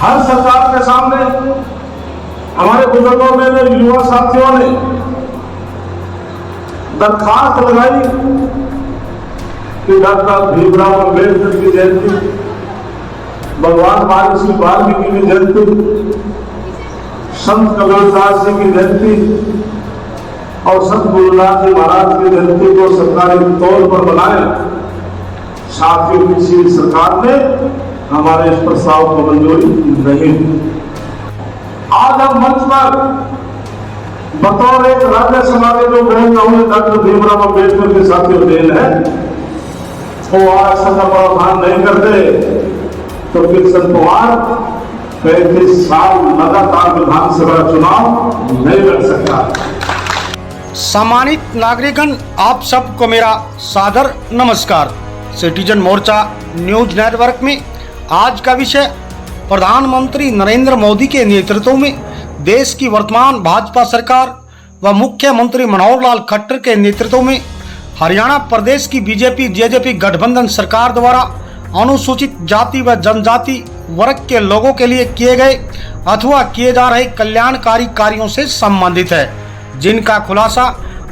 हर सरकार के सामने हमारे बुजुर्गों ने, युवा साथियों ने दरखास्त लगाई कि डॉक्टर भीमराव अम्बेडकर की जयंती, भगवान महर्षि वाल्मीकि की जयंती, संत कबीरदास जी की जयंती और संत गुरुनाथ जी महाराज की जयंती को सरकारी तौर पर बनाए। साथ ही किसी सरकार ने हमारे इस प्रस्ताव को मंजूरी नहीं दी। आज हम मंच पर बतौर एक राज्यसभा के जो बोल रहा हूं, डॉक्टर भीमराव अम्बेडकर के साथियों देन है, वो आज सभा प्रावधान नहीं करते तो किशन कुमार 35 साल लगातार विधानसभा चुनाव नहीं लड़ सकता। सम्मानित नागरिकगण, आप सबको मेरा सादर नमस्कार। सिटीजन मोर्चा न्यूज नेटवर्क में आज का विषय प्रधानमंत्री नरेंद्र मोदी के नेतृत्व में देश की वर्तमान भाजपा सरकार व मुख्यमंत्री मनोहर लाल खट्टर के नेतृत्व में हरियाणा प्रदेश की बीजेपी जेजेपी गठबंधन सरकार द्वारा अनुसूचित जाति व जनजाति वर्ग के लोगों के लिए किए गए अथवा किए जा रहे कल्याणकारी कार्यों से संबंधित है, जिनका खुलासा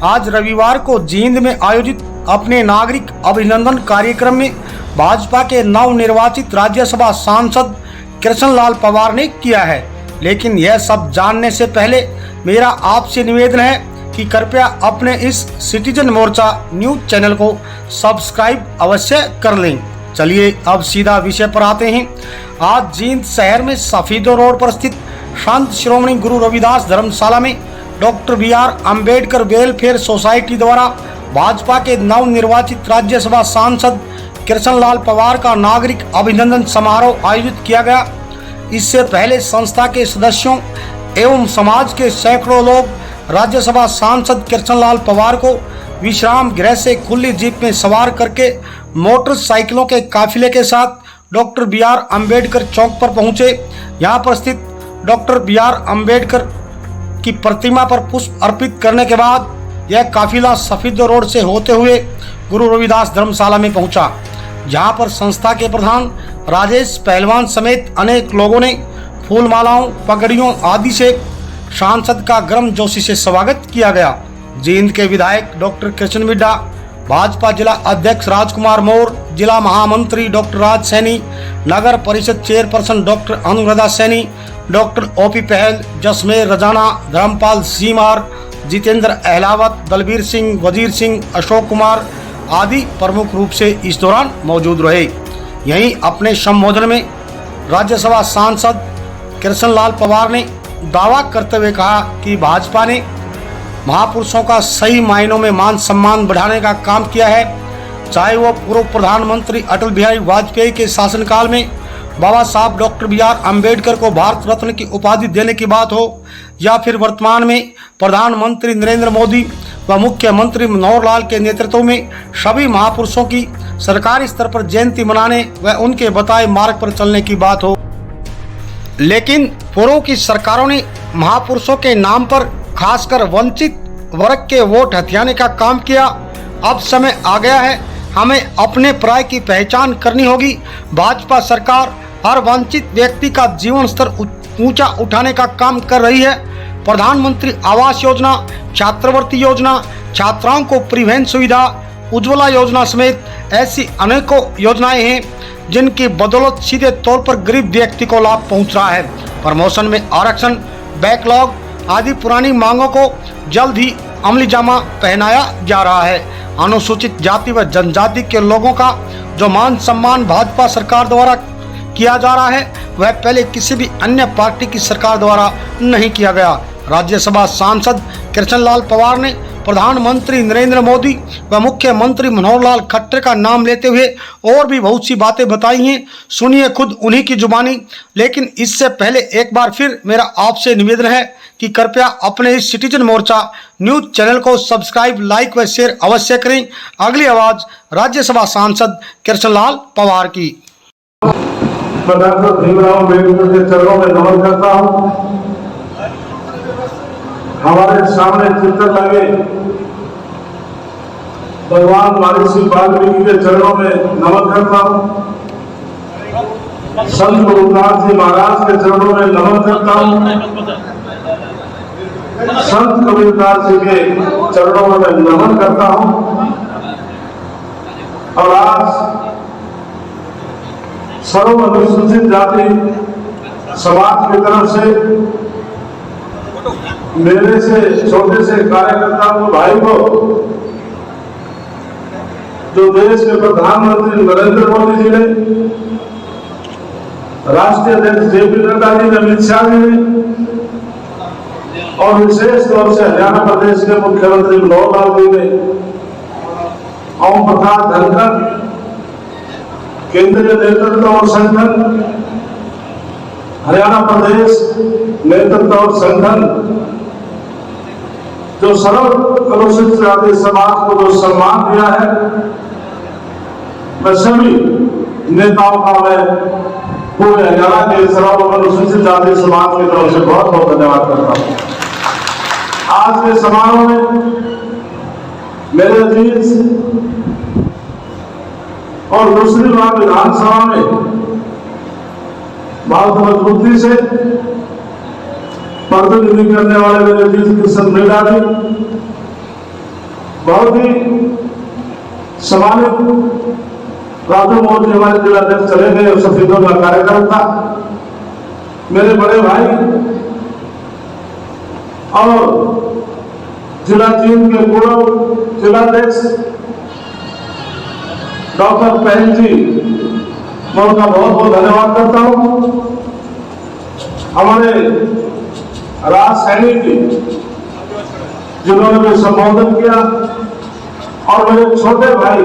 आज रविवार को जींद में आयोजित अपने नागरिक अभिनंदन कार्यक्रम में भाजपा के नवनिर्वाचित राज्यसभा सांसद कृष्णलाल पवार ने किया है। लेकिन यह सब जानने से पहले मेरा आपसे निवेदन है कि कृपया अपने इस सिटीजन मोर्चा न्यूज चैनल को सब्सक्राइब अवश्य कर लें। चलिए अब सीधा विषय पर आते हैं। आज जींद शहर में सफीदो रोड पर स्थित संत श्रोमणी गुरु रविदास धर्मशाला में doctor BR Ambedkar welfare society द्वारा भाजपा के नवनिर्वाचित राज्यसभा सांसद कृष्णलाल पवार का नागरिक अभिनंदन समारोह आयोजित किया गया। इससे पहले संस्था के सदस्यों एवं समाज के सैकड़ों लोग राज्यसभा सांसद कृष्णलाल पवार को विश्राम गृह से खुली जीप में सवार करके मोटरसाइकिलों के काफिले के साथ डॉक्टर BR अम्बेडकर चौक पर पहुंचे। यहां पर स्थित डॉक्टर BR अम्बेडकर की प्रतिमा पर पुष्प अर्पित करने के बाद यह काफिला सफीदो रोड से होते हुए गुरु रविदास धर्मशाला में पहुंचा, जहां पर संस्था के प्रधान राजेश पहलवान समेत अनेक लोगों ने फूल मालाओं, पगड़ियों आदि से सांसद का गर्मजोशी से स्वागत किया गया। जींद के विधायक डॉक्टर कृष्ण मिड्डा, भाजपा जिला अध्यक्ष राजकुमार मौर्य, जिला महामंत्री डॉक्टर राज सैनी, नगर परिषद chairperson doctor Anuradha Saini, doctor OP पहल, जसमेर रजाना, धर्मपाल सीमार, जितेंद्र अहलावत, दलबीर सिंह, वजीर सिंह, अशोक कुमार आदि प्रमुख रूप से इस दौरान मौजूद रहे। यहीं अपने संबोधन में राज्यसभा सांसद कृष्णलाल पवार ने दावा करते हुए कहा कि भाजपा ने महापुरुषों का सही मायनों में मान सम्मान बढ़ाने का काम किया है। चाहे वो पूर्व प्रधानमंत्री अटल बिहारी वाजपेयी के शासनकाल में बाबा साहब डॉक्टर BR अम्बेडकर को भारत रत्न की उपाधि देने की बात हो, या फिर वर्तमान में प्रधानमंत्री नरेंद्र मोदी व मुख्यमंत्री मनोहर लाल के नेतृत्व में सभी महापुरुषों की सरकारी स्तर पर जयंती मनाने व उनके बताए मार्ग पर चलने की बात हो। लेकिन पूर्व की सरकारों ने महापुरुषों के नाम पर खासकर वंचित वर्ग के वोट हथियाने का काम किया। अब समय आ गया है, हमें अपने प्राय की पहचान करनी होगी। भाजपा सरकार हर वंचित व्यक्ति का जीवन स्तर ऊंचा उठाने का काम कर रही है। प्रधानमंत्री आवास योजना, छात्रवृत्ति योजना, छात्राओं को परिवहन सुविधा, उज्ज्वला योजना समेत ऐसी अनेकों योजनाएं हैं जिनकी बदौलत सीधे तौर पर गरीब व्यक्ति को लाभ पहुंच रहा है। प्रमोशन में आरक्षण, बैकलॉग आदि पुरानी मांगों को जल्द ही अमली जामा पहनाया जा रहा है। अनुसूचित जाति व जनजाति के लोगों का जो मान सम्मान भाजपा सरकार द्वारा किया जा रहा है, वह पहले किसी भी अन्य पार्टी की सरकार द्वारा नहीं किया गया। राज्यसभा सांसद कृष्णलाल पवार ने प्रधानमंत्री नरेंद्र मोदी व मुख्यमंत्री मनोहर लाल खट्टर का नाम लेते हुए और भी बहुत सी बातें बताई हैं। सुनिए खुद उन्हीं की जुबानी। लेकिन इससे पहले एक बार फिर मेरा आपसे निवेदन है कि कृपया अपने इस सिटीजन मोर्चा न्यूज चैनल को सब्सक्राइब, लाइक व शेयर अवश्य करें। अगली आवाज राज्यसभा सांसद कृष्णलाल पवार की। डॉक्टर भीमराव अम्बेडकर के चरणों में नमन करता हूं। हमारे सामने चित्र लगे भगवान महर्षि वाल्मीकि के चरणों में नमन करता हूं। संत गुरुदास जी महाराज के चरणों में नमन करता हूँ। संत कबीरदास जी के चरणों में मैं नमन करता हूँ। और आज सर्व अनुसूचित जाति समाज की तरफ से मेरे से छोटे से कार्यकर्ता को भाई को जो देश के प्रधानमंत्री नरेंद्र मोदी जी ने, राष्ट्रीय अध्यक्ष जेपी नड्डा जी ने, अमित शाह जी ने और विशेष तौर से हरियाणा प्रदेश के मुख्यमंत्री मनोहर लाल जी ने, ओम प्रकाश धनखड़, केंद्रीय नेतृत्व और संगठन, हरियाणा प्रदेश नेतृत्व और संगठन, जो सर्व अनुसूचित जाति समाज को जो सम्मान दिया है, मैं सभी नेताओं का मैं पूरे हरियाणा के सर्व अनुसूचित जाति समाज की तरफ से बहुत बहुत धन्यवाद करता हूँ। आज के समारोह में मेरे अजीज और दूसरी बार विधानसभा में बहुत मजबूती से प्रतिनिधि करने वाले मेरे अजीज किशन मीणा जी, बहुत ही सम्मानित राजू मोदी हमारे जिला अध्यक्ष चले गए और सफेदों का कार्यक्रम था, मेरे बड़े भाई और जिला चीन के पूर्व जिलाध्यक्ष डॉक्टर पहल जी, मैं उनका बहुत बहुत धन्यवाद करता हूँ। हमारे राज सैनिक जी जिन्होंने भी संबोधन किया और मेरे छोटे भाई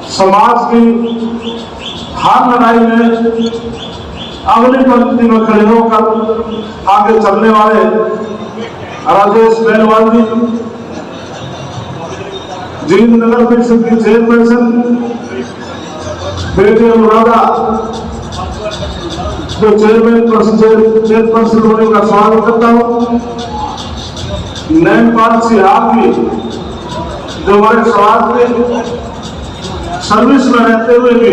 समाज की हर लड़ाई में अगली पंक्ति में खड़े होकर आगे चलने वाले राजेश बेलवाल जी, जींद नगर परिषद की चेयरपर्सन बेटे अनुराधा, जो चेयरपर्सन होने का स्वागत करता हूँ। नैनपाल सिहाग जी, जो हमारे समाज में सर्विस में रहते हुए भी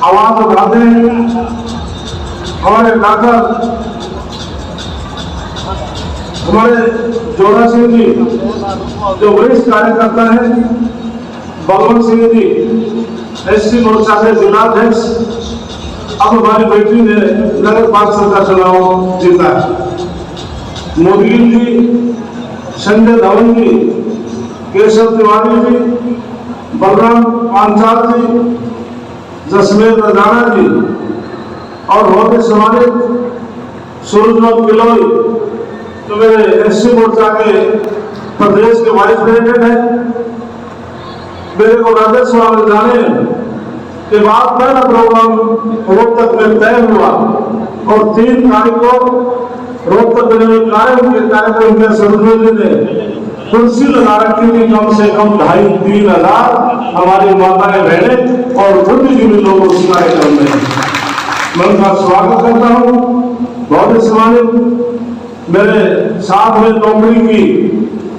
आवाज उठाते हैं। हमारे डॉक्टर हमारे जोरा सिंह जी, जो वरिष्ठ कार्यकर्ता हैं। बलवंत सिंह जी, एससी मोर्चा के जिलाध्यक्ष, अब हमारी बेटी ने नगर पार्षद का चुनाव जीता है। मुदगिल जी, संजय धवन जी, केशव तिवारी जी, बलराम पांचाल जी, जसमेर रजाना जी और बहुत ही सम्मानित सूरजमल गिलोई, तो मेरे एससी मोर्चा के प्रदेश के वाइस प्रेसिडेंट हैं। मेरे को राजस्व में जाने के बाद पहला प्रोग्राम रोहतक में तय हुआ और 3 तारीख को रोहतक में कार्यक्रम के सदस्य ने कुर्सी लगा रखी थी। कम से कम 2,500-3 हजार हमारी माताएं बहनें और बुद्धिजीवी लोग उस कार्यक्रम में, मैं उनका स्वागत करता हूँ। बहुत ही सम्मानित मेरे साथ में नौकरी की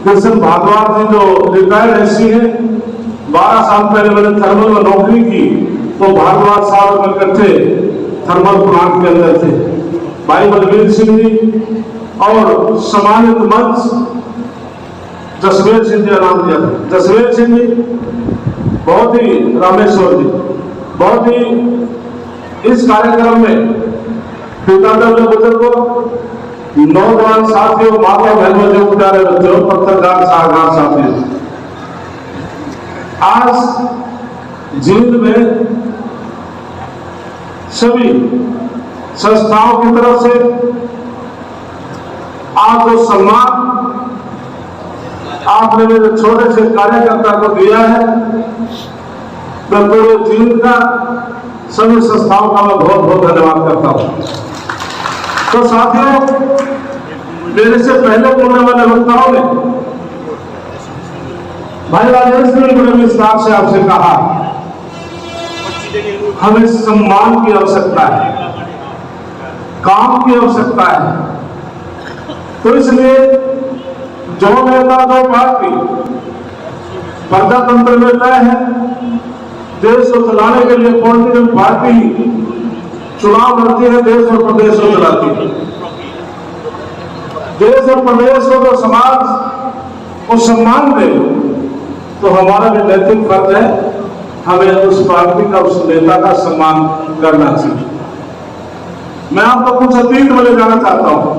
कृष्ण भागवत जी, जो रिटायर्ड एससी है, 12 साल पहले मैंने थर्मल में नौकरी की, तो भागवत साहब में इकट्ठे थर्मल प्लांट के अंदर थे। भाई बलबीर सिंह जी और सम्मानित मंच जसवीर सिंह जी नाम दिया था। जसवीर सिंह जी, बहुत ही रामेश्वर जी, बहुत ही इस कार्यक्रम में पितादल बुजुर्गों, नौजवान साथियों, माता बहनों, जो प्यारे बच्चों, पत्रकार साहब साथी, आज जींद में सभी संस्थाओं की तरफ से आप जो सम्मान आपने मेरे छोटे से कार्यकर्ता को दिया है, मैं पूरे जींद का सभी संस्थाओं का मैं बहुत बहुत धन्यवाद करता हूं। तो साथियों, मेरे से पहले बोलने वाले वक्ताओं ने भाई राजेश ने बड़े विस्तार से आपसे कहा, हमें सम्मान की आवश्यकता है, काम की आवश्यकता है। तो इसलिए जो नेता, जो पार्टी प्रजातंत्र में तय है, देश को चलाने के लिए पॉलिटिकल पार्टी चुनाव लड़ती है, देश और प्रदेश को चलाती है। देश और प्रदेश को तो समाज को सम्मान दे, तो हमारा भी नैतिक फर्ज है, हमें उस पार्टी का, उस नेता का सम्मान करना चाहिए। मैं आपको कुछ अतीत में ले जाना चाहता हूं।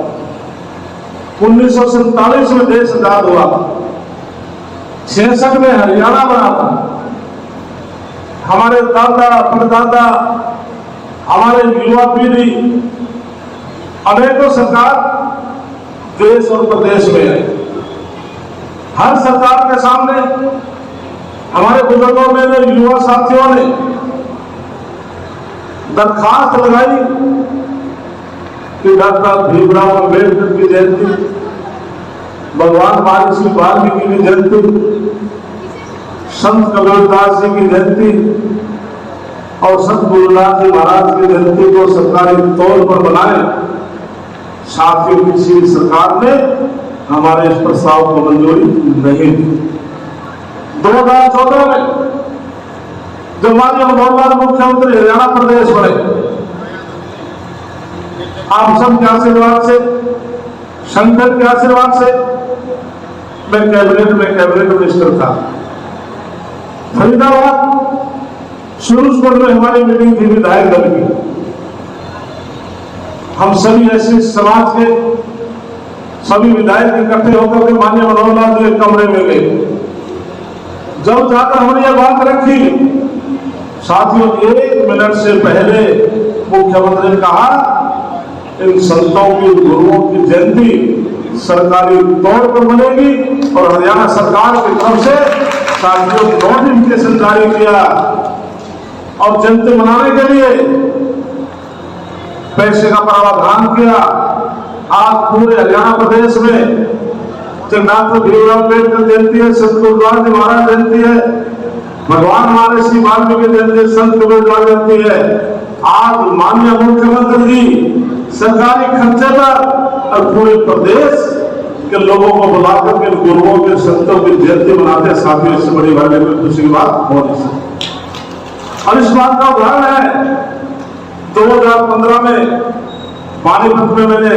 1947 में देश आजाद हुआ, 66 में हरियाणा बना था। हमारे दादा परदादा, हमारे युवा पीढ़ी, अनेकों सरकार देश और प्रदेश में है। हर सरकार के सामने हमारे बुजुर्गों ने, युवा साथियों ने दरखास्त लगाई कि डॉक्टर भीमराव अम्बेडकर की जयंती, भगवान महर्षि वाल्मीकि की जयंती, संत कबीरदास जी की जयंती और संत गुरुनाथ जी महाराज की जयंती को सरकारी तौर पर बनाए। साथियों, किसी सरकार ने हमारे इस प्रस्ताव को मंजूरी नहीं दी। 2014 में जब माननीय मनोहर लाल मुख्यमंत्री हरियाणा प्रदेश बने, आप सब के आशीर्वाद से, संगठन के आशीर्वाद से मैं कैबिनेट मिनिस्टर था। फरीदाबाद शुरू में हमारी मीटिंग थी विधायक दल की। हम सभी ऐसे समाज के सभी विधायक इकट्ठे होकर के माननीय मनोहर लाल जी के कमरे में गए। जब जाकर हमने यह बात रखी, साथियों 1 मिनट से पहले मुख्यमंत्री ने कहा इन संतों की, गुरुओं की जयंती सरकारी तौर पर बनेगी और हरियाणा सरकार की तरफ से साथियों नोटिफिकेशन जारी किया और जयंती मनाने के लिए पैसे का प्रावधान किया। आज पूरे हरियाणा प्रदेश में डॉक्टर भीमराव अम्बेडकर जयंती है, संत गुरुनाथ जी महाराज जयंती है, भगवान महर्षि वाल्मीकि जयंती है, संत कबीरदास जयंती है। आज माननीय मुख्यमंत्री जी सरकारी खर्चे पर और पूरे प्रदेश के लोगों को बुलाकर के गुरुओं के, संतों की जयंती मनाते हैं। साथियों, इससे बड़ी वाले में खुशी की बात हो नहीं सकती। और इस बात का उदाहरण है 2015 में पानीपत में मैंने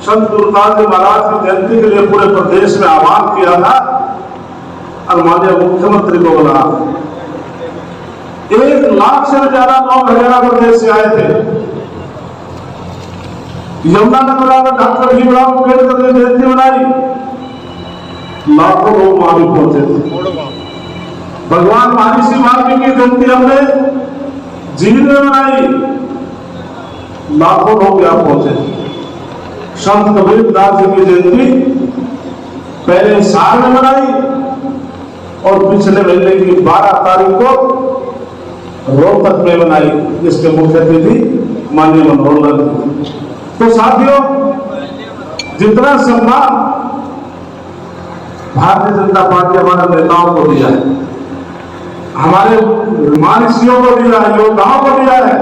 संत गुरुनाथ जी महाराज की जयंती के लिए पूरे प्रदेश में आह्वान किया था और माननीय मुख्यमंत्री को बुलाया। 1 लाख से भी ज्यादा लोग हरियाणा प्रदेश से आए थे। यमुनानगर में डॉक्टर भीमराव अम्बेडकर ने जयंती मनाई, लाखों लोग वहां भी पहुंचे थे। भगवान महर्षि वाल्मीकि की जयंती हमने जींद में मनाई, लाखों लोग यहां पहुंचे थे। संत कबीरदास जी की जयंती पहले साल में मनाई और पिछले महीने की 12 तारीख को रोहतक में मनाई, जिसके मुख्य अतिथि माननीय मनोहर लाल जी। तो साथियों, जितना सम्मान भारतीय जनता पार्टी हमारे नेताओं को दिया है, हमारे महर्षियों को दिया है, योद्धाओं को दिया है,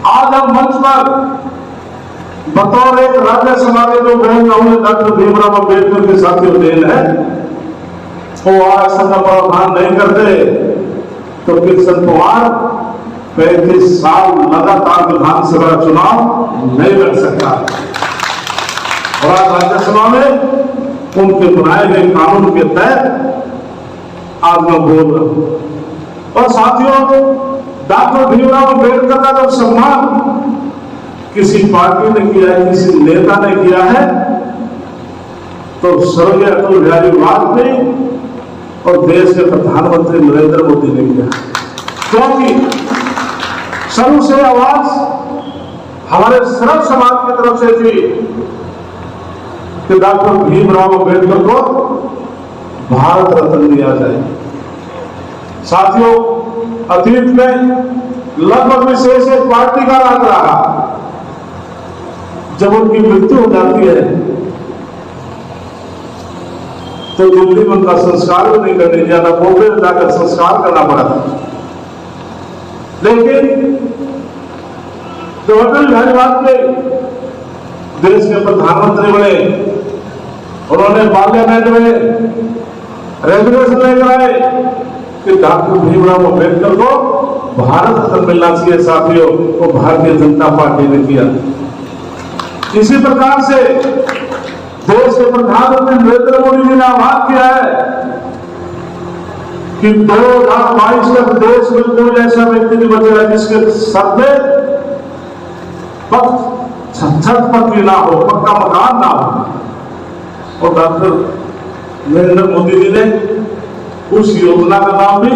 आज हम मंच पर बतौर एक राज्यसभा के जो बहन डॉक्टर भीमराव अम्बेडकर के साथियों देन है, वो आरक्षण का प्रावधान नहीं करते तो किशन कुमार 35 साल लगातार विधानसभा चुनाव नहीं लड़ सकता। और आज राज्यसभा में उनके बनाए गए कानून के तहत आज मैं बोल रहा हूं। और साथियों, डॉक्टर भीमराव अम्बेडकर का जो सम्मान किसी पार्टी ने किया है, किसी नेता ने किया है, तो स्वर्गीय अटल बिहारी वाजपेयी और देश के प्रधानमंत्री नरेंद्र मोदी ने किया। क्योंकि शुरू से आवाज हमारे सर्व समाज की तरफ से थी कि डॉक्टर भीमराव अम्बेडकर को भारत रत्न दिया जाए। साथियों, अतीत में लगभग विशेष एक पार्टी का राज रहा, जब उनकी मृत्यु हो जाती है तो दिल्ली में उनका संस्कार भी नहीं करने दिया था, बॉम्बे में जाकर संस्कार करना पड़ा था। लेकिन जो अटल बिहारी वाजपेयी देश के प्रधानमंत्री बने, उन्होंने पार्लियामेंट में रेजोल्यूशन लेकर आए कि डॉक्टर भीमराव अम्बेडकर को भारत रत्न मिलना चाहिए साथियों, वो भारतीय जनता पार्टी ने किया। इसी प्रकार से देश के प्रधानमंत्री नरेंद्र मोदी जी ने आह्वान किया है कि 2022 तक देश में कोई ऐसा व्यक्ति नहीं बचेगा जिसके सर पे छत पक्की ना हो, पक्का मकान ना हो। और डॉक्टर नरेंद्र मोदी जी ने उस योजना का नाम भी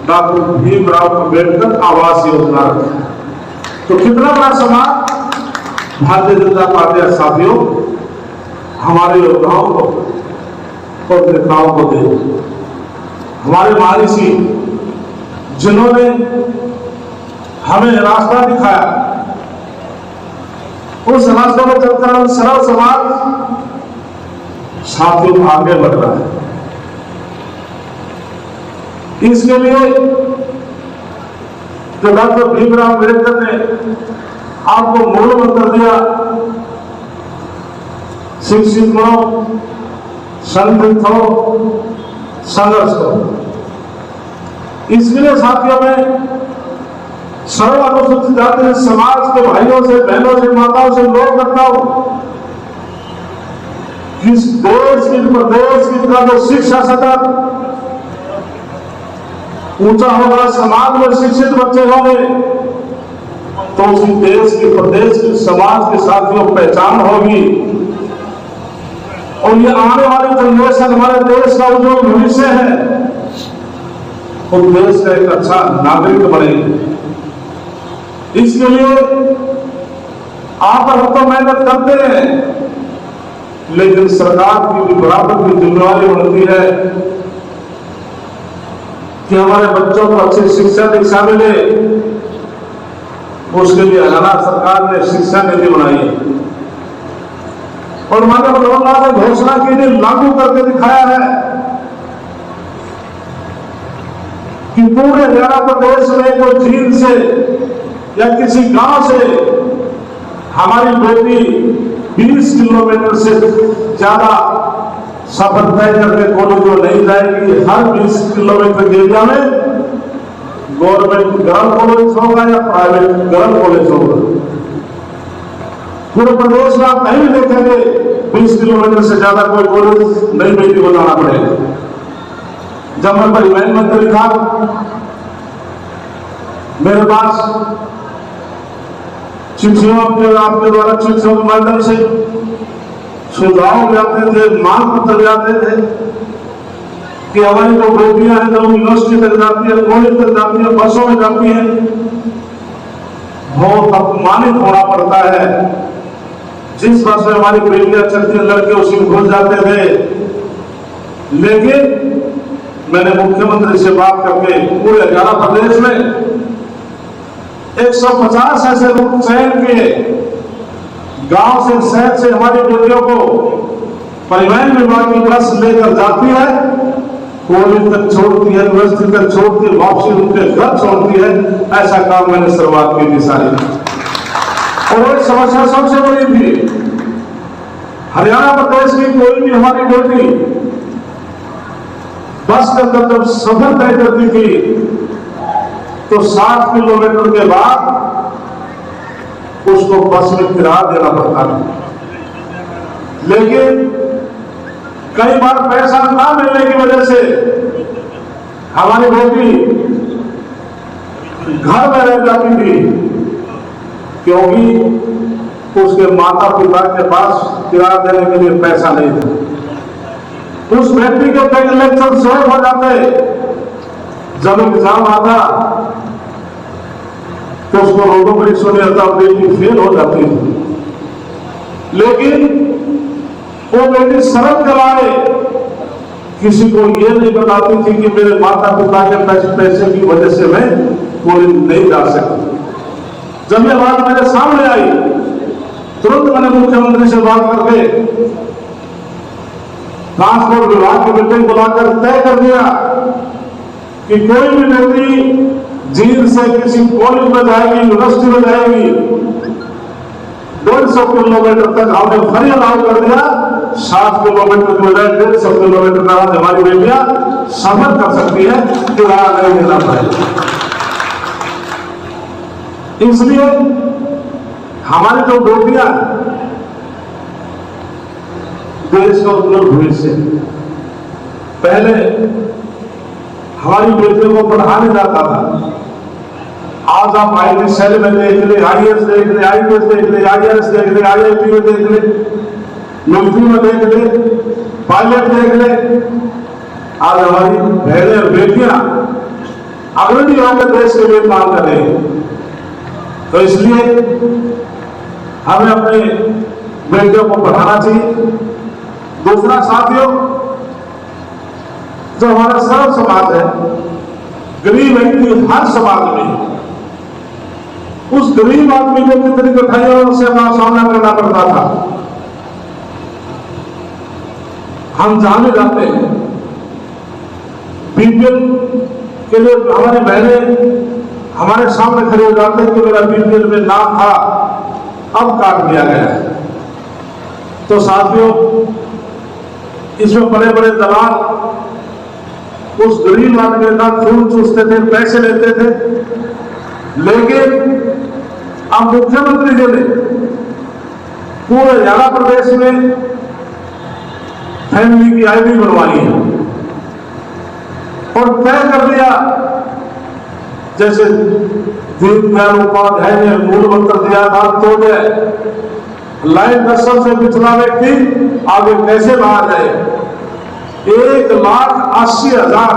डॉक्टर भीमराव अम्बेडकर आवास योजना रखा। तो कितना बड़ा सम्मान भारतीय जनता पार्टी साथियों हमारे योद्धाओं को और नेताओं को दे। हमारे महर्षि जिन्होंने हमें रास्ता दिखाया, उस रास्ते में चलकर सरल समाज साथियों आगे बढ़ रहा है। इसके लिए जो डॉक्टर भीमराव अम्बेडकर ने आपको मूल मंत्र दिया, शिक्षित बनो, संगठित हो, संघर्ष करो। इसके लिए साथियों में सर्व अनुसूचित जाति समाज के भाइयों से, बहनों से, माताओं से अनुरोध करता हूं कि इस देश की, प्रदेश की का जो शिक्षा स्तर ऊंचा होगा, समाज में शिक्षित बच्चे होंगे तो उसी देश की, प्रदेश की, समाज के साथियों पहचान होगी। और ये आने वाली जनरेशन हमारे देश का जो भविष्य है वो देश का एक अच्छा नागरिक बनेगी। इसके लिए आप हम तो मेहनत करते हैं, लेकिन सरकार की भी बराबर की जिम्मेवारी बनती है कि हमारे बच्चों को अच्छी शिक्षा दीक्षा मिले। उसके लिए हरियाणा सरकार ने शिक्षा नीति बनाई है और माननीय प्रधानमंत्री ने घोषणा की थी, लागू करके दिखाया है कि पूरे हरियाणा प्रदेश में कोई झील से या किसी गांव से हमारी बेटी 20 किलोमीटर से ज्यादा सफर तय करके कॉलेज में नहीं जाएगी। हर 20 किलोमीटर के एरिया में गवर्नमेंट गर्ल कॉलेज होगा या प्राइवेट गर्ल कॉलेज होगा। पूरे प्रदेश में आप कहीं भी देखेंगे 20 किलोमीटर से ज्यादा कोई कॉलेज नई बेटी को जाना पड़ेगा। जब मैं परिवहन मंत्री था, मेरे पास चिट्ठियों आपके द्वारा चिट्ठियों के माध्यम से सुझाव जाते थे, मांग पत्र जाते थे कि हमारी जो बेटियां हैं जो यूनिवर्सिटी तक जाती है, कॉलेज तक जाती है, बसों में जाती है, बहुत अपमानित होना पड़ता है। जिस बस में हमारी बेटियां चलती है लड़के उसी में घुस जाते थे। लेकिन मैंने मुख्यमंत्री से बात करके पूरे हरियाणा प्रदेश में 150 ऐसे रूट चयन किए, गांव से शहर से हमारी बेटियों को परिवहन विभाग की बस लेकर जाती है, कॉलेज तक छोड़ती है, यूनिवर्सिटी तक छोड़ती है, वापसी उनके घर छोड़ती है। ऐसा काम मैंने शुरुआत की थी सारी। और एक समस्या सबसे बड़ी थी, हरियाणा प्रदेश की कोई भी हमारी बेटी बस के अंदर जब सफर तय करती थी तो 60 किलोमीटर के बाद उसको बस में किराया देना पड़ता था। लेकिन कई बार पैसा ना मिलने की वजह से हमारी बेटी घर में रह जाती थी, क्योंकि उसके माता पिता के पास किराया देने के लिए पैसा नहीं था। उस बेटी के कई इलेक्शन शॉर्ट हो जाते, जब एग्जाम आता तो उसको रोडों पर सुनी जाता, बेटी फेल हो जाती थी। लेकिन वो बेटी सरल कराए किसी को ये नहीं बताती थी कि मेरे माता पिता के पैसे की वजह से मैं कॉलेज नहीं जा सकती। जब ये बात मेरे सामने आई, तुरंत मैंने मुख्यमंत्री से बात करके ट्रांसपोर्ट विभाग की मीटिंग बुलाकर तय कर दिया कि कोई भी बेटी जींद से किसी कॉलेज में जाएगी, यूनिवर्सिटी में जाएगी, 150 किलोमीटर तक हमने फ्री अलाउ कर दिया। 7 किलोमीटर की बजाय 150 किलोमीटर का आज हमारी बेटियां सफर कर सकती है, किराया नहीं देना पड़ेगा। इसलिए हमारी जो बेटियां देश का उज्जवल भविष्य, पहले हमारी बेटियों को पढ़ाने जाता था, आज आप आईटी सेल में देख ले, आईएएस देख ले, आईपीएस देख ले, आईआरएस देख ले, आईआईटी में देख ले, मिलिट्री में देख ले, पायलट देख ले। आज हमारी बहनें और बेटियां अग्रणी होकर देश के लिए काम कर रही हैं। तो इसलिए हमें अपने बेटियों को पढ़ाना चाहिए। दूसरा साथियों, जो हमारा सर्व समाज है, गरीब व्यक्ति हर समाज में, उस गरीब आदमी को कितनी कठिनाइयों से अपना सामना करना पड़ता था। हम जाने जाते हैं बीपीएल के लिए, हमारी बहनें हमारे सामने खड़े हो जाते हैं कि मेरा बीपीएल में नाम था, अब काट दिया गया है। तो साथियों, इसमें बड़े बड़े दलाल उस गरीब आदमी का खून चूसते थे, पैसे लेते थे। लेकिन अब मुख्यमंत्री जी ने पूरे हरियाणा प्रदेश में फैमिली की आईडी बनवाई है और तय कर दिया, जैसे दीनदयाल उपाध्याय ने मूल मंत्र दिया था, तो लाइन नस्ल से पिछड़ा व्यक्ति आगे कैसे बाहर जाए। 1,80,000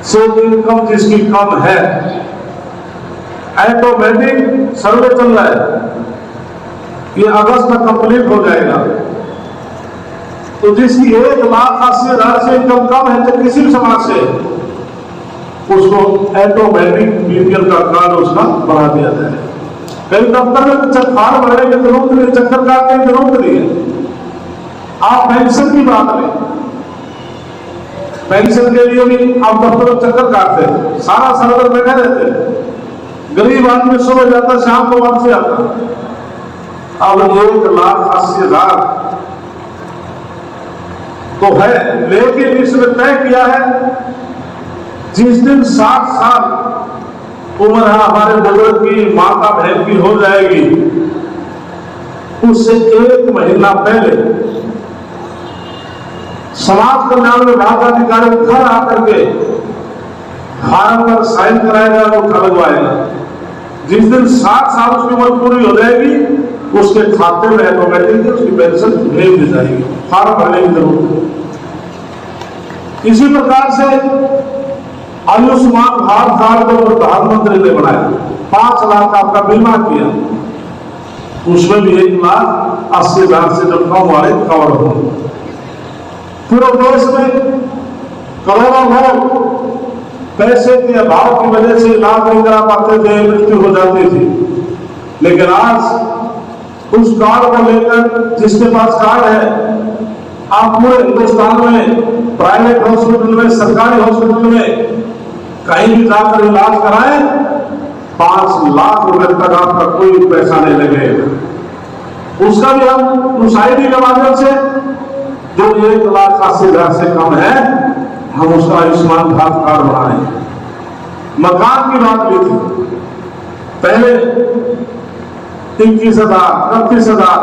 से इनकम जिसकी कम है, ऑटोमेटिक सर्वे चल रहा है, ये अगस्त तक कंप्लीट हो जाएगा। तो जिसकी 1,80,000 से इनकम कम है, तो किसी भी समाज से, उसको ऑटोमेटिक बीपीएल का कार्ड उसका बना दिया जाए। कई दफ्तर में फॉर्म भरने की जरूरत नहीं, चक्कर काटने की जरूरत नहीं है। आप पेंशन की बात करें, पेंशन के लिए भी आप दफ्तर में चक्कर काटते हैं, सारा सर्वर बैठे रहते हैं। गरीब आदमी सुबह जाता, शाम को वापसी आता। अब 1,80,000 तो है, लेकिन इसमें तय किया है जिस दिन 60 साल उम्र है हमारे बुजुर्ग की, माता बहन की हो जाएगी, उससे 1 महीना पहले समाज कल्याण विभाग अधिकारी घर आकर के फार्म पर साइन कराएगा, वो उठा लगवाएगा। जिस दिन 60 साल उसकी उम्र पूरी हो जाएगी, उसके खाते में ऑटोमेटिक उसकी पेंशन भेज दी जाएगी, फार्म भरने की जरूरत है। इसी प्रकार से आयुष्मान भारत कार्ड को प्रधानमंत्री ने बनाया, 5 लाख आपका बीमा किया, उसमें भी 1,80,000 से जो कम वाले कवर होंगे। पूरे देश में करोड़ों लोग पैसे के अभाव की वजह से इलाज नहीं करा पाते थे, मृत्यु हो जाती थी। लेकिन आज उस कार्ड को लेकर, जिसके पास कार्ड है, आप पूरे हिंदुस्तान में प्राइवेट हॉस्पिटल में, सरकारी हॉस्पिटल में कहीं भी जाकर इलाज कराएं, 5 लाख रुपए तक आपका कोई पैसा नहीं लगेगा। उसका भी हम उस आईडी के माध्यम से, जो 1,80,000 से कम है, हम उसका आयुष्मान भारत कार्ड बनाए। मकान की बात भी थी, पहले 21,000, 31,000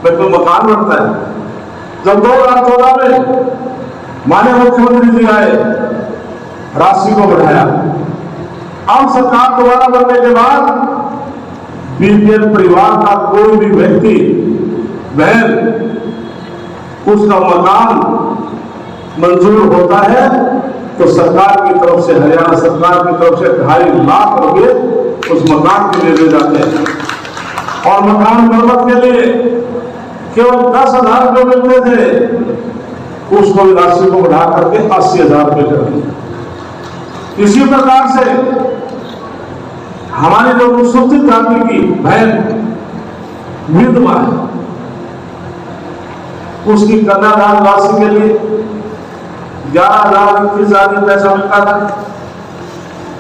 में कोई मकान बनता है। जब 2014 में माननीय मुख्यमंत्री जी आए, राशि को बढ़ाया। अब सरकार दोबारा बनने के बाद बीपीएल परिवार का कोई भी व्यक्ति, बहन, उसका मकान मंजूर होता है तो सरकार की तरफ से, हरियाणा सरकार की तरफ से 2.5 लाख रुपए उस मकान के लिए दे जाते हैं। और मकान मरम्मत के लिए केवल 10,000 रुपये मिलते थे, उसको राशि को बढ़ा करके 80,000 रुपये कर दिया। इसी प्रकार से हमारी जो अनुसूचित जाति की बहन विधवा है, उसकी कन्यादान राशि के लिए 11,000, 21,000 पैसा मिलता था।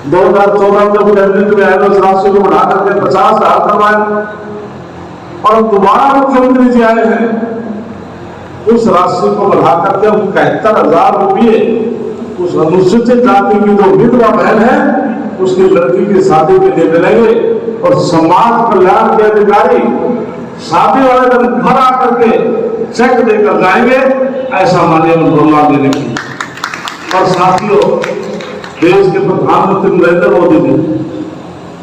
2014 में जब कैबिनेट में आए, उस राशि को बढ़ा करके 50,000 करवाए। और दोबारा मुख्यमंत्री जी आए हैं, उस राशि को बढ़ा करके 71,000 रुपये उस अनुसूचित जाति की जो विधवा बहन है उसकी लड़की की शादी के लिए मिलेंगे। और समाज कल्याण के अधिकारी शादी वाले दिन घर आकर के चेक देकर जाएंगे, ऐसा माननीय मनोरमा देने की। और साथियों, देश के प्रधानमंत्री नरेंद्र मोदी जी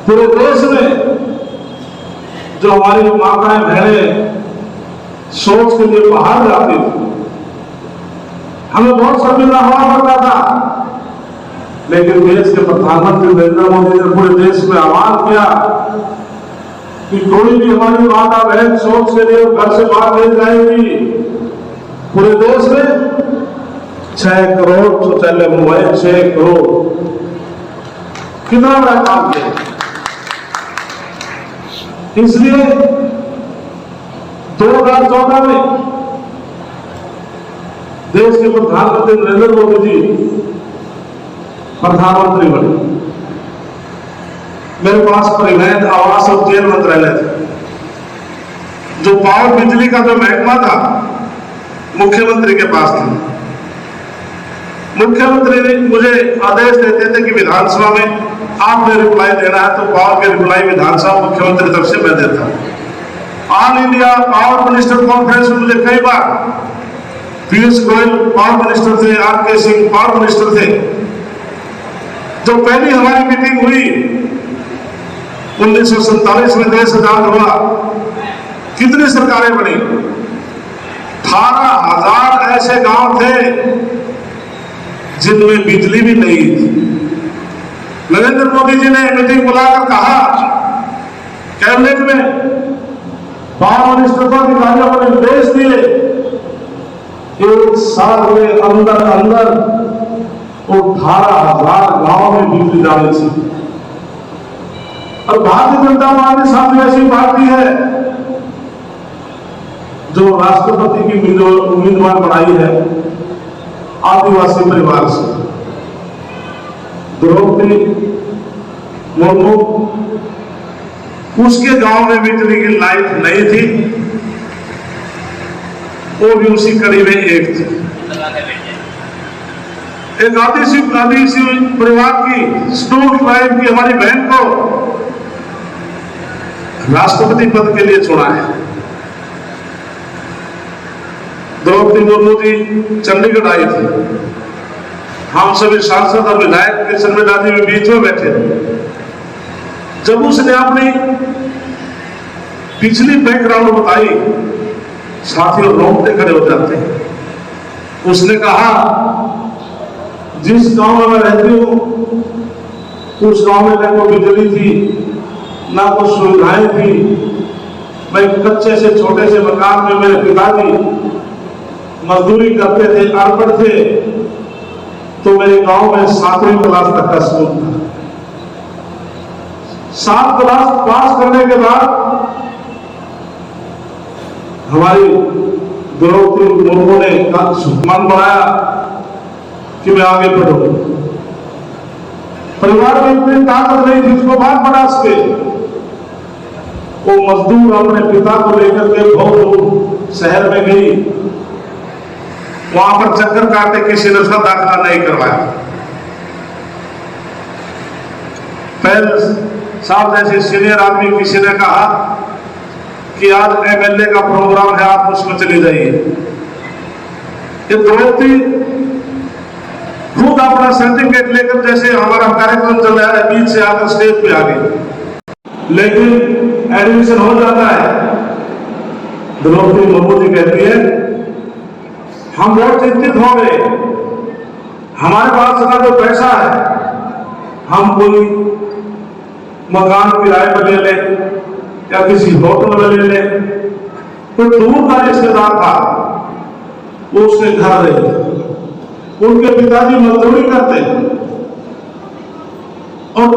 पूरे देश में जो हमारी माताएं बहनें सोच के लिए बाहर जाती थी, हमें बहुत शर्मिंदा होना पड़ता था, लेकिन देश के प्रधानमंत्री नरेंद्र मोदी ने पूरे देश में आह्वान किया कि कोई भी हमारी माता बहन सोच के लिए घर से बाहर नहीं जाएगी। पूरे देश में 6 करोड़ शौचालय मोबाइल, 6 करोड़, कितना बड़ा काम किया। इसलिए 2014 में देश के प्रधानमंत्री नरेंद्र मोदी जी प्रधानमंत्री बने। मेरे पास परिवहन, आवास और जेल मंत्रालय था। जो पावर बिजली का जो महकमा था मुख्यमंत्री के पास था। मुख्यमंत्री ने मुझे आदेश देते थे कि विधानसभा में आपने रिप्लाई देना है, तो पावर के रिप्लाई विधानसभा मुख्यमंत्री तरफ से मैं देता। All India power minister conference में मुझे कई बार पीयूष गोयल पावर मिनिस्टर थे, आर.के. सिंह पावर मिनिस्टर थे। जो पहली हमारी मीटिंग हुई 1947 में देश आजाद हुआ, कितनी सरकारें बनी, 18,000 ऐसे गांव थे जिनमें बिजली भी नहीं थी। नरेंद्र मोदी जी ने मीटिंग बुलाकर कहा, कैबिनेट में पावर मिनिस्टर को अधिकारियों को निर्देश दिए 1 साल के अंदर अंदर 18,000 गांव में बिजली डाली थी। और भारतीय जनता पार्टी सामने ऐसी पार्टी है जो राष्ट्रपति की उम्मीदवार बनाई है आदिवासी परिवार से। द्रौपदी मुर्मू, उसके गांव में बिजली की लाइट नहीं थी, वो भी उसी कड़ी में एक थी। एक आदिवासी परिवार की स्टूल ट्राइब की हमारी बहन को राष्ट्रपति पद के लिए चुना है। द्रौपदी मुर्मू जी चंडीगढ़ आई थी, हम सभी सांसद और विधायक के संविधान में बीच में बैठे। जब उसने अपनी पिछली बैकग्राउंड बताई, साथियों रोंगटे खड़े हो जाते हैं। उसने कहा, जिस गांव में मैं रहती हूं उस गांव में न कोई बिजली थी, ना कुछ सुविधाएं थी। मैं कच्चे से छोटे से मकान में मेरे पिताजी मजदूरी करते थे, अनपढ़ थे, तो मेरे गांव में 7वीं क्लास तक का स्कूल था। 7 क्लास पास करने के बाद हमारी द्रौपदी मुर्मू ने मन बनाया कि मैं आगे बढ़ूं। परिवार में इतनी ताकत नहीं थी जिसको बात बढ़ा सके। वो मजदूर अपने पिता को लेकर के बहुत दूर शहर में गई, वहां पर चक्कर काटे, किसी ने उसका दाखिला नहीं करवाया। पहले साहब जैसे सीनियर आदमी किसी ने कहा कि आज एमएलए का प्रोग्राम है, आप उसमें चले जाइए। ये द्रौपदी खुद अपना सर्टिफिकेट लेकर, जैसे हमारा कार्यक्रम चल रहा है, बीच से आकर स्टेज पे आ गई। लेकिन एडमिशन हो जाता है, द्रौपदी मुर्मू जी कहती है, हम बहुत चिंतित हो गए, हमारे पास का जो पैसा है हम कोई मकान किराए पर ले लें या किसी होटल में ले लें। कोई दूर का रिश्तेदार था, वो उसके घर रहे, उनके पिताजी मजदूरी करते और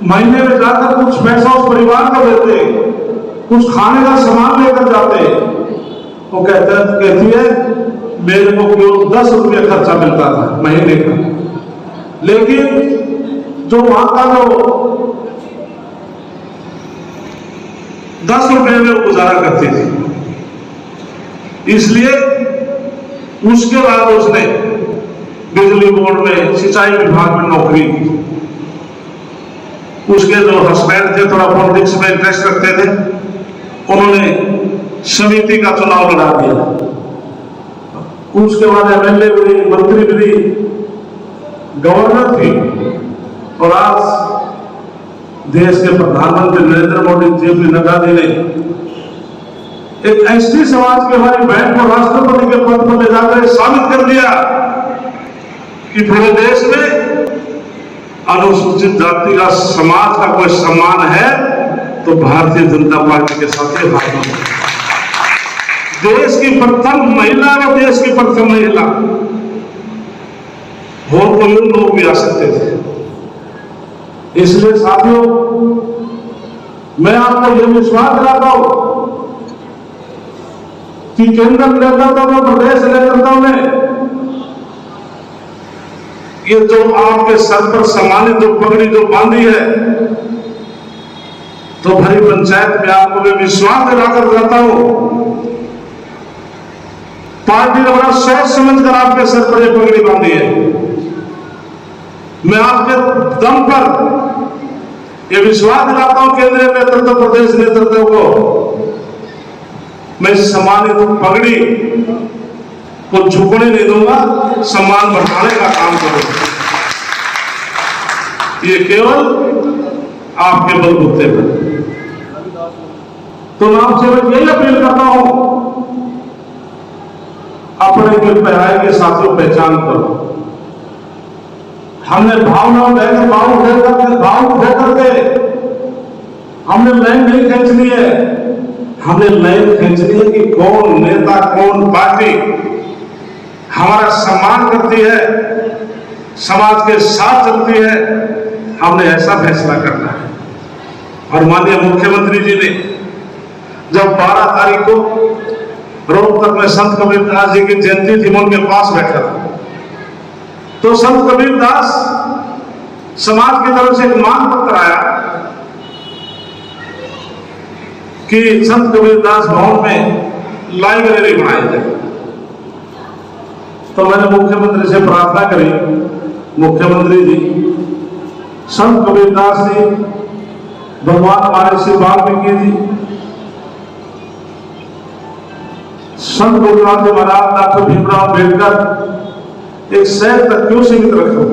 महीने में जाकर कुछ पैसा उस परिवार को देते, कुछ खाने का सामान लेकर जाते। वो कहती है मेरे को केवल 10 रुपये खर्चा मिलता था महीने का, लेकिन जो वहां का जो 10 रुपए में गुजारा करती थी। इसलिए उसके बाद उसने बिजली बोर्ड में, सिंचाई विभाग में नौकरी की। उसके जो हस्बैंड थे थोड़ा पॉलिटिक्स में इंटरेस्ट रखते थे, उन्होंने समिति का चुनाव लड़ा दिया। उसके बाद एमएलए बनी, मंत्री बनी, गवर्नर थी और आज देश के प्रधानमंत्री नरेंद्र मोदी जेपी नड्डा जी ने एक एसटी समाज के हमारी बहन को राष्ट्रपति के पद पर ले जाकर साबित कर दिया कि पूरे देश में अनुसूचित जाति का समाज का कोई सम्मान है तो भारतीय जनता पार्टी के साथ ही हाथ में। देश की प्रथम महिला और देश की प्रथम महिला, और कोई लोग भी आ सकते थे। इसलिए साथियों, मैं आपको यह विश्वास दिलाता हूं कि केंद्र नेतृत्व में, प्रदेश नेतृत्व में ये जो आपके सर पर सम्मानित जो पगड़ी जो बांधी है, तो भरी पंचायत में आपको मैं विश्वास दिलाकर जाता हूं, पार्टी ने बड़ा सोच समझकर आपके सर पर ये पगड़ी बांधी है। मैं आपके दम पर यह विश्वास दिलाता हूं केंद्रीय नेतृत्व, प्रदेश नेतृत्व को, मैं सम्मानित पगड़ी को झुकने नहीं दूंगा, सम्मान बढ़ाने का काम करूंगा। ये केवल आपके बलबूते पर। तो मैं आपसे यही अपील करता हूं, अपने के पहराए के साथियों पहचान करो। हमने भावना भाव उठे करके हमने लाइन नहीं खींचनी है, हमने लाइन खींचनी है कि कौन नेता, कौन पार्टी हमारा सम्मान करती है, समाज के साथ चलती है, हमने ऐसा फैसला करना है। और माननीय मुख्यमंत्री जी ने जब 12 तारीख को रोहतक में संत कबीरदास जी की जयंती थी, मैं उनके पास बैठा था, तो संत कबीरदास समाज की तरफ से एक मांग पत्र आया कि संत कबीरदास भवन में लाइब्रेरी बनाई जाए। तो मैंने मुख्यमंत्री से प्रार्थना करी, मुख्यमंत्री जी, संत कबीरदास जी, भगवान महर्षि वाल्मीकि जी, संत गुरुनाथ जी महाराज, डॉक्टर भीमराव अम्बेडकर, एक शहर तक क्यों सीमित रखो?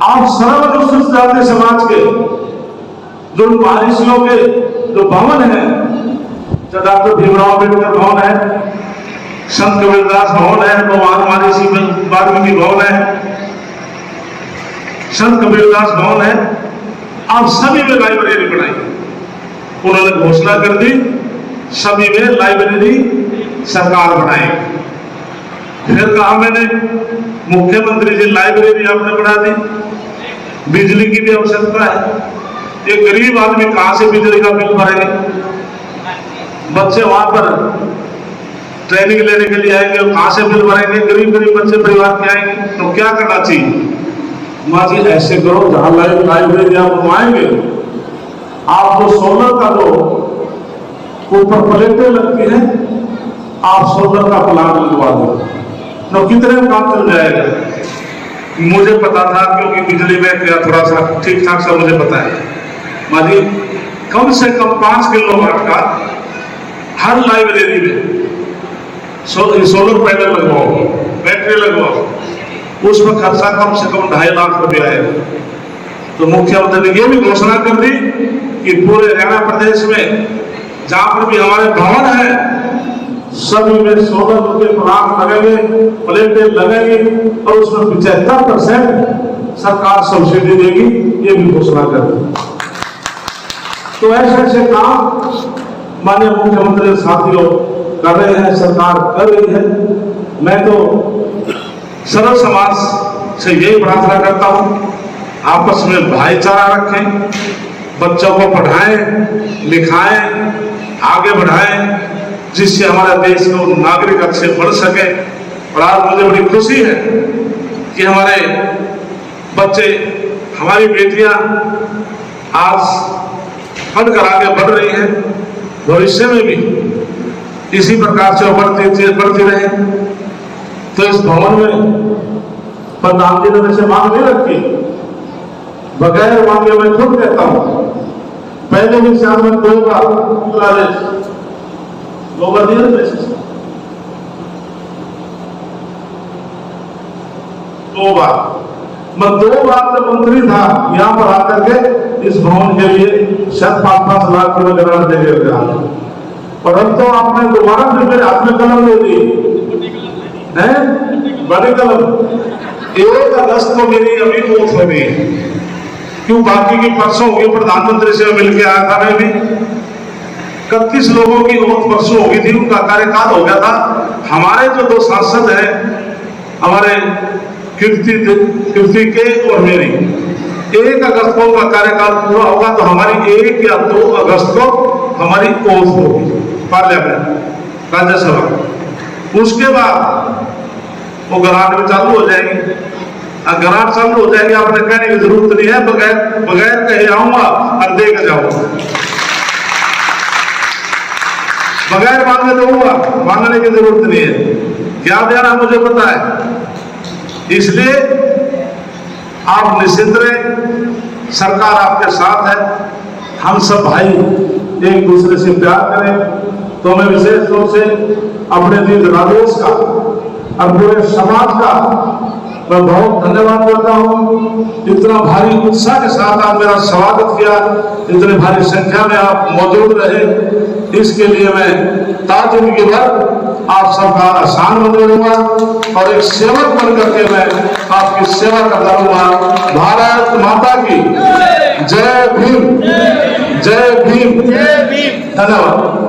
आप सर्वनुसूचित जाति समाज के जो महर्षियों के जो भवन है, चाहे डॉक्टर भीमराव अम्बेडकर भवन है, संत कबीरदास भवन है, भगवान महर्षि वाल्मीकि भवन है, संत कबीरदास भवन है, आप सभी में लाइब्रेरी बनाई। उन्होंने घोषणा कर दी, सभी में लाइब्रेरी सरकार बनाएगी। फिर कहा मैंने, मुख्यमंत्री जी लाइब्रेरी आपने बना दी, बिजली की भी आवश्यकता है, ये गरीब आदमी कहां से बिजली का बिल भरेंगे? बच्चे वहां पर ट्रेनिंग लेने के लिए आएंगे, कहां से बिल भरेंगे? गरीब गरीब बच्चे परिवार के आएंगे, तो क्या करना चाहिए? माँ जी ऐसे करो, जहां लाइब्रेरी आप बनवाएंगे, आप जो सोलर का जो ऊपर प्लेटें लगती हैं, आप सोलर का प्लांट लगवा दो, तो कितने में काम चल जाएगा? मुझे पता था, क्योंकि बिजली में क्या थोड़ा सा ठीक ठाक सा मुझे पता है। माँ जी कम से कम 5 किलोवाट का हर लाइब्रेरी में सोलर पैनल लगवाओ, बैटरी लगवाओ, उसमें खर्चा कम से कम 2.5 लाख रुपया आएगा। तो मुख्यमंत्री ने यह भी घोषणा कर दी कि पूरे हरियाणा प्रदेश में जहां पर भी हमारे भवन है, सभी में सोलर के प्लांट लगेंगे, प्लेटें लगेंगी, और उसमें 75% सरकार सब्सिडी देगी, ये भी घोषणा कर दी। तो ऐसे ऐसे काम माननीय मुख्यमंत्री साथियों कर रहे हैं, सरकार कर रही है। मैं तो सरल समाज से यही प्रार्थना करता हूं, आपस में भाईचारा रखें, बच्चों को पढ़ाएं, लिखाएं, आगे बढ़ाएं, जिससे हमारा देश को नागरिक अच्छे बढ़ सके। और आज मुझे बड़ी खुशी है कि हमारे बच्चे, हमारी बेटियां आज बनकर आगे बढ़ रही है। भविष्य में भी इसी प्रकार से बढ़ती रहे। तो इस भवन में प्रधान जी ने वैसे मांग नहीं रखी, बगैर मांगे मैं खुद कहता हूं, पहले भी शाम में 2 बार मैं 2 बार जब मंत्री था यहां पर आकर के इस भवन के लिए शायद 5-5 लाख की ग्रांट दे गया, परंतु आपने दोबारा फिर मेरे हाथ में कलम दे दी है, बड़ी कलम। 1 अगस्त को मेरी अभी ओथ हो गई, क्यों बाकी की परसों हो गई, प्रधानमंत्री से मिलकर आया था मैं भी। 31 लोगों की ओथ परसों हो गई थी, उनका कार्यकाल हो गया था। हमारे जो 2 सांसद हैं, हमारे कीर्ति के और मेरी, 1 अगस्त को उनका कार्यकाल पूरा होगा, तो हमारी 1 या 2 अगस्त को हमारी ओथ होगी पार्लियामेंट राज्यसभा। उसके बाद वो ग्रांट भी चालू हो जाएगी। ग्रांट चालू हो जाएगी, आपने कहने की जरूरत नहीं है, बगैर कहे आऊंगा और दे के जाऊंगा, बगैर मांगे दूंगा, मांगने की जरूरत नहीं है। क्या देना मुझे पता है, इसलिए आप निश्चिंत रहे, सरकार आपके साथ है। हम सब भाई एक दूसरे से प्यार करें। तो मैं विशेष रूप से अपने जीत राजेश का और पूरे समाज का मैं बहुत धन्यवाद करता हूं। इतना भारी उत्साह के साथ आप मेरा स्वागत किया, इतनी भारी संख्या में आप मौजूद रहे, इसके लिए मैं ताजिंदगी भर आप सबका आसान बन रहूंगा और एक सेवक बन करके मैं आपकी सेवा करता रहूंगा। भारत माता की जय भीम, जय भीम, जय भीम। धन्यवाद।